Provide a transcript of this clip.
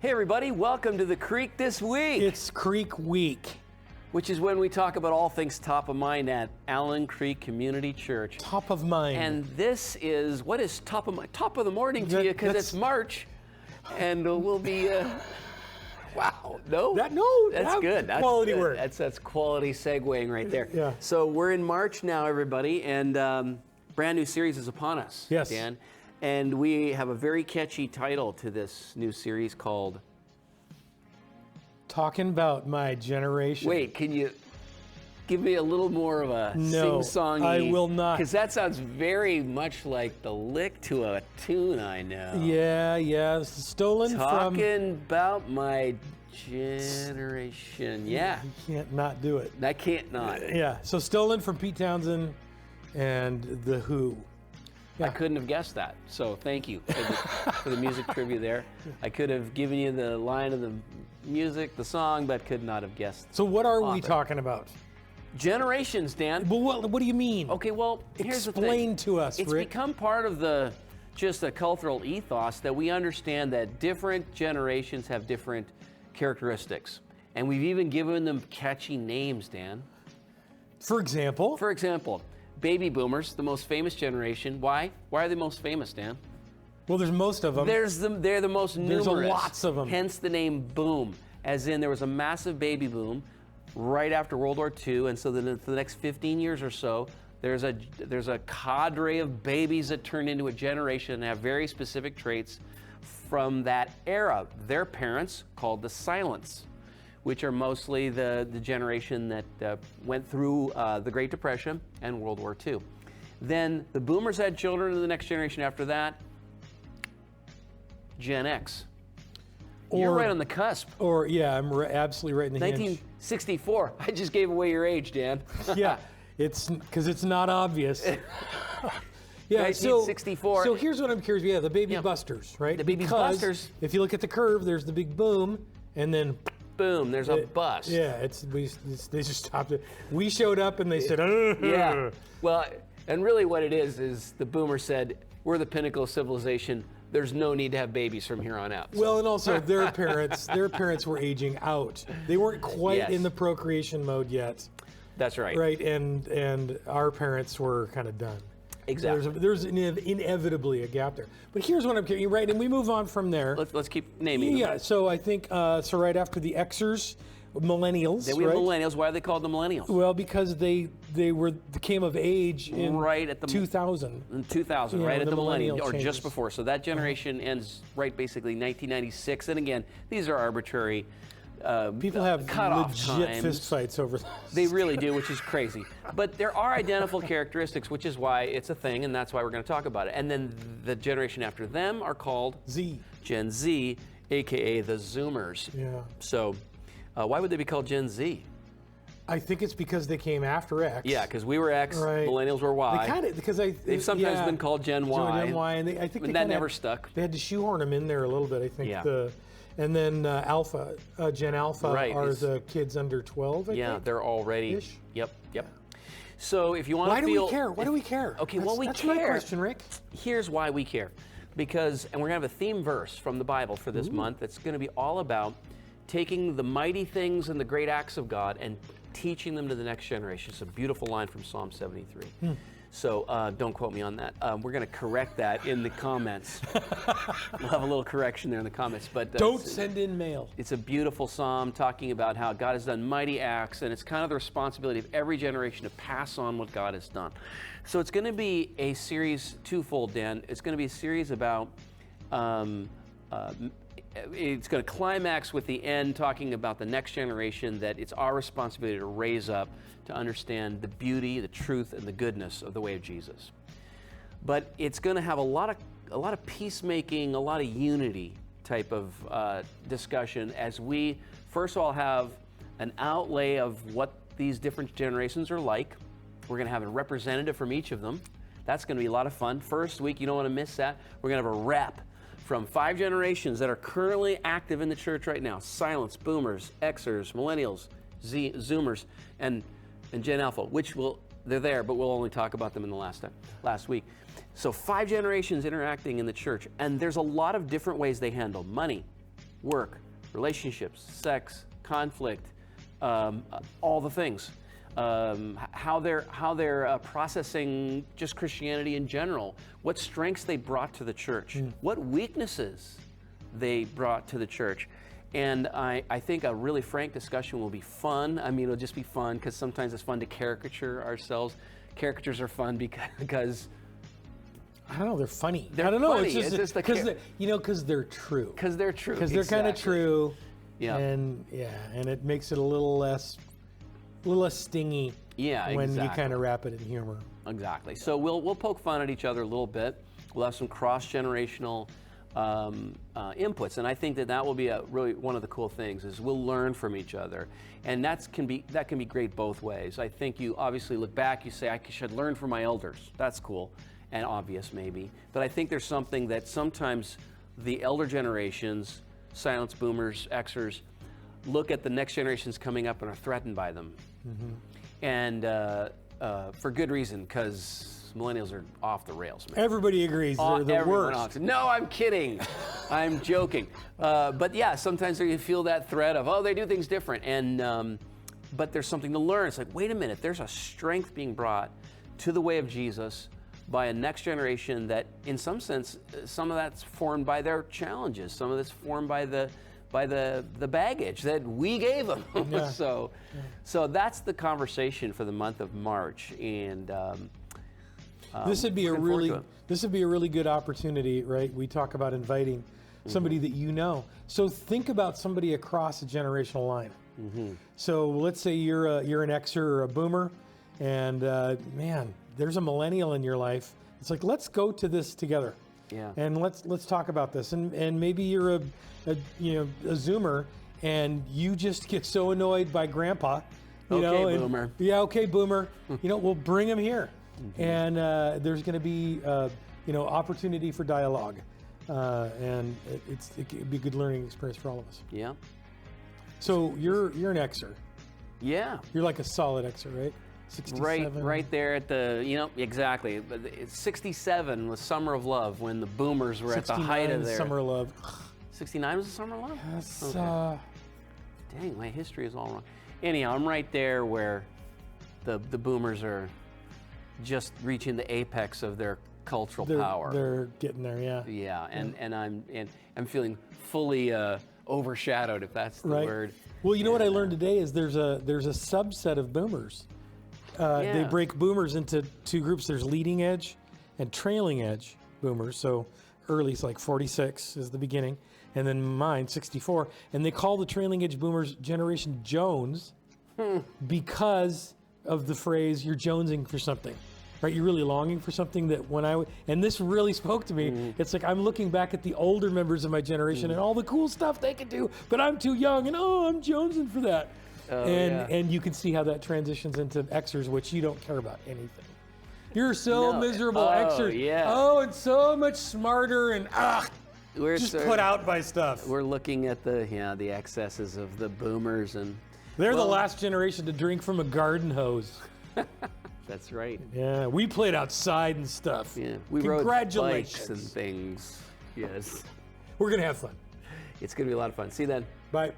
Hey everybody, welcome to the Creek this week. It's Creek Week. Which is when we talk about all things top of mind at Allen Creek Community Church. Top of mind. And this is, what is top of mind? Top of the morning to you, because it's March. And we'll be, wow, no? That's good. That's quality good. work. That's quality segueing right there. Yeah. So we're in March now, everybody, and brand new series is upon us, yes. Dan. And we have a very catchy title to this new series called Talking About My Generation. Wait, can you give me a little more of a sing-songy? I will not. Because that sounds very much like the lick to a tune I know. Yeah. This is stolen from... Talking about my generation. Yeah. You can't not do it. I can't not. Yeah. So stolen from Pete Townsend and The Who. Yeah. I couldn't have guessed that. So thank you for the music trivia there. I could have given you the line of the music, the song, but could not have guessed. So what are we talking about? Generations, Dan. Well, what do you mean? Okay, well, here's the thing. Explain to us, It's Rick. become part of just a cultural ethos that we understand that different generations have different characteristics. And we've even given them catchy names, Dan. For example? For example, baby boomers, the most famous generation. Why? Why are they most famous, Dan? Well, there's most of them. They're the most numerous. There's lots of them. Hence the name boom, as in there was a massive baby boom right after World War II, and so then for the next 15 years or so, there's a cadre of babies that turn into a generation and have very specific traits from that era. Their parents, called the Silents, which are mostly the generation that went through the Great Depression and World War II. Then the boomers had children, and the next generation after that, Gen X. You're right on the cusp. Yeah, I'm absolutely right in the hinge. 1964. I just gave away your age, Dan. Yeah, it's because it's not obvious. Yeah, 1964. So here's what I'm curious. Yeah, the baby busters, right? The baby busters. If you look at the curve, there's the big boom, and then boom, there's a bust. Yeah, they just stopped it. We showed up and they said, yeah. Well, and really what it is the boomer said, we're the pinnacle of civilization. There's no need to have babies from here on out. So. Well, and also their parents were aging out. They weren't quite in the procreation mode yet. That's right. Right, and our parents were kind of done. Exactly. There's inevitably a gap there. But here's what I'm getting, right, and we move on from there. Let's keep naming them. Yeah, so I think, right after the Xers, millennials, Then we have millennials. Why are they called the millennials? Well, because they came of age in right at the 2000. In 2000, yeah, right at the millennium, or changes. just before. So that generation ends right basically 1996. And again, these are arbitrary people have cutoff legit fist fights over this. They really do, which is crazy. But there are identical characteristics, which is why it's a thing, and that's why we're going to talk about it. And then the generation after them are called Gen Z, aka the Zoomers. Yeah. So why would they be called Gen Z? I think it's because they came after X. Yeah, because we were X, right. Millennials were Y. They kind of they've sometimes been called Gen Y. Gen Y, and I think that never stuck. They had to shoehorn them in there a little bit. I think and then Alpha, Gen Alpha are the kids under 12. I think. They're already. Ish. Yep. So if you want to feel, why do we care? Okay, that's we care. That's my question, Rick. Here's why we care, because and we're gonna have a theme verse from the Bible for this month. That's going to be all about taking the mighty things and the great acts of God and teaching them to the next generation. It's a beautiful line from Psalm 73. So don't quote me on that. We're going to correct that in the comments. We'll have a little correction there in the comments. But don't send in mail. It's a beautiful psalm talking about how God has done mighty acts, and it's kind of the responsibility of every generation to pass on what God has done. So it's going to be a series twofold, Dan. It's going to be a series about it's going to climax with the end talking about the next generation, that it's our responsibility to raise up to understand the beauty, the truth, and the goodness of the way of Jesus. But it's going to have a lot of peacemaking, a lot of unity type of discussion as we first of all have an outlay of what these different generations are like. We're going to have a representative from each of them. That's going to be a lot of fun. First week, you don't want to miss that. We're going to have a rep from 5 generations that are currently active in the church right now. Silents, Boomers, Xers, Millennials, Zoomers, and Gen Alpha, they're there, but we'll only talk about them in the last week. So 5 generations interacting in the church, and there's a lot of different ways they handle money, work, relationships, sex, conflict, all the things. How they're processing just Christianity in general, what strengths they brought to the church, what weaknesses they brought to the church. And I think a really frank discussion will be fun. I mean, it'll just be fun because sometimes it's fun to caricature ourselves. Caricatures are fun because I don't know, they're funny. I don't know, it's just because they're true. Because they're true. Because they're kind of true. Yeah. And it makes it a little less stingy. Yeah, when you kind of wrap it in humor. Exactly. So we'll poke fun at each other a little bit. We'll have some cross-generational inputs, and I think that will be really one of the cool things is we'll learn from each other, and that can be great both ways. I think you obviously look back, you say I should learn from my elders. That's cool and obvious maybe, but I think there's something that sometimes the elder generations, silence boomers, Xers, look at the next generations coming up and are threatened by them, and for good reason, because millennials are off the rails, man. Everybody agrees they're the worst. No, I'm kidding. I'm joking. But yeah, sometimes you feel that threat of, they do things different. And but there's something to learn. It's like, wait a minute, there's a strength being brought to the way of Jesus by a next generation that, in some sense, some of that's formed by their challenges. Some of that's formed by the baggage that we gave them. Yeah. So that's the conversation for the month of March. And this would be a really good opportunity, right? We talk about inviting somebody that you know. So think about somebody across a generational line. So let's say you're an Xer or a Boomer, and man, there's a millennial in your life. It's like, let's go to this together. Yeah. And let's talk about this. And maybe you're a Zoomer, and you just get so annoyed by Grandpa. Boomer. Yeah, okay, Boomer. We'll bring him here. And there's going to be, opportunity for dialogue, and it could be a good learning experience for all of us. Yeah. So you're an Xer. Yeah. You're like a solid Xer, right? 67. Right there at the, exactly. But it's 67 was Summer of Love when the Boomers were at the height of their. Summer of Love. 69 was the Summer of Love? Yes. Okay. Dang, my history is all wrong. Anyhow, I'm right there where the Boomers are just reaching the apex of their cultural power. They're getting there, yeah. Yeah, and I'm feeling fully overshadowed, if that's the word. Well, you know what I learned today is there's a subset of Boomers. They break Boomers into two groups. There's leading edge and trailing edge Boomers. So early, it's like 46 is the beginning, and then mine 64. And they call the trailing edge Boomers Generation Jones because of the phrase "you're jonesing for something." Right, you're really longing for something that and this really spoke to me. It's like I'm looking back at the older members of my generation and all the cool stuff they could do, but I'm too young, and I'm jonesing for that. And you can see how that transitions into Xers, which you don't care about anything. You're so miserable, Xers. Yeah. Oh, and so much smarter and we're just put out by stuff. We're looking at the excesses of the Boomers, and they're the last generation to drink from a garden hose. That's right. Yeah, we played outside and stuff. Yeah, we rode bikes and things. Yes. We're going to have fun. It's going to be a lot of fun. See you then. Bye.